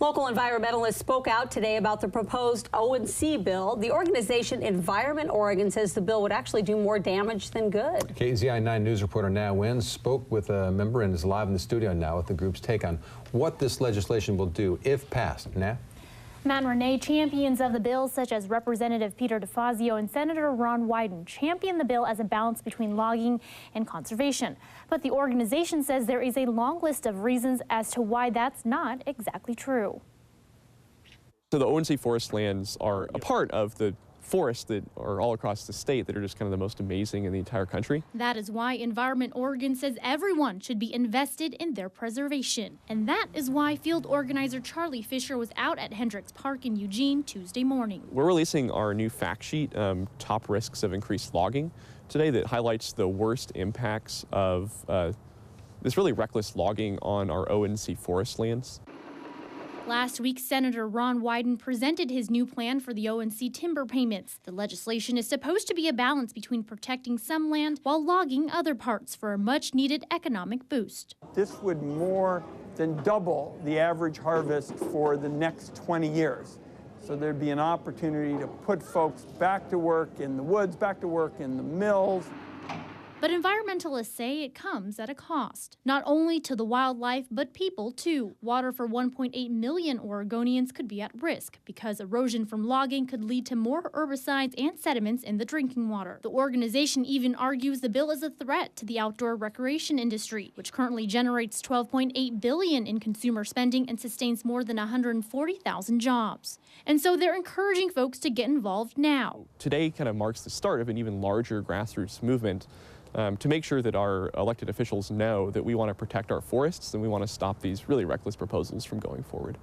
Local environmentalists spoke out today about the proposed O&C bill. The organization Environment Oregon says the bill would actually do more damage than good. KZI 9 News reporter Na Nguyen spoke with a member and is live in the studio now with the group's take on what this legislation will do if passed. Na? Matt and Renee, champions of the bill, such as Representative Peter DeFazio and Senator Ron Wyden, champion the bill as a balance between logging and conservation. But the organization says there is a long list of reasons as to why that's not exactly true. So the O&C forest lands are a part of the forests that are all across the state that are just kind of the most amazing in the entire country. That is why Environment Oregon says everyone should be invested in their preservation. And that is why field organizer Charlie Fisher was out at Hendricks Park in Eugene Tuesday morning. We're releasing our new fact sheet, Top Risks of Increased Logging, today, that highlights the worst impacts of this really reckless logging on our O&C forest lands. Last week, Senator Ron Wyden presented his new plan for the O&C timber payments. The legislation is supposed to be a balance between protecting some land while logging other parts for a much-needed economic boost. This would more than double the average harvest for the next 20 years. So there'd be an opportunity to put folks back to work in the woods, back to work in the mills. But environmentalists say it comes at a cost, not only to the wildlife, but people too. Water for 1.8 million Oregonians could be at risk because erosion from logging could lead to more herbicides and sediments in the drinking water. The organization even argues the bill is a threat to the outdoor recreation industry, which currently generates $12.8 billion in consumer spending and sustains more than 140,000 jobs. And so they're encouraging folks to get involved now. Today kind of marks the start of an even larger grassroots movement to make sure that our elected officials know that we want to protect our forests and we want to stop these really reckless proposals from going forward.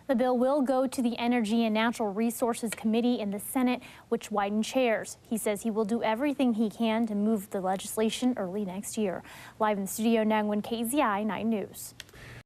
The bill will go to the Energy and Natural Resources Committee in the Senate, which Wyden chairs. He says he will do everything he can to move the legislation early next year. Live in the studio, Na Nguyen, KZI 9 News.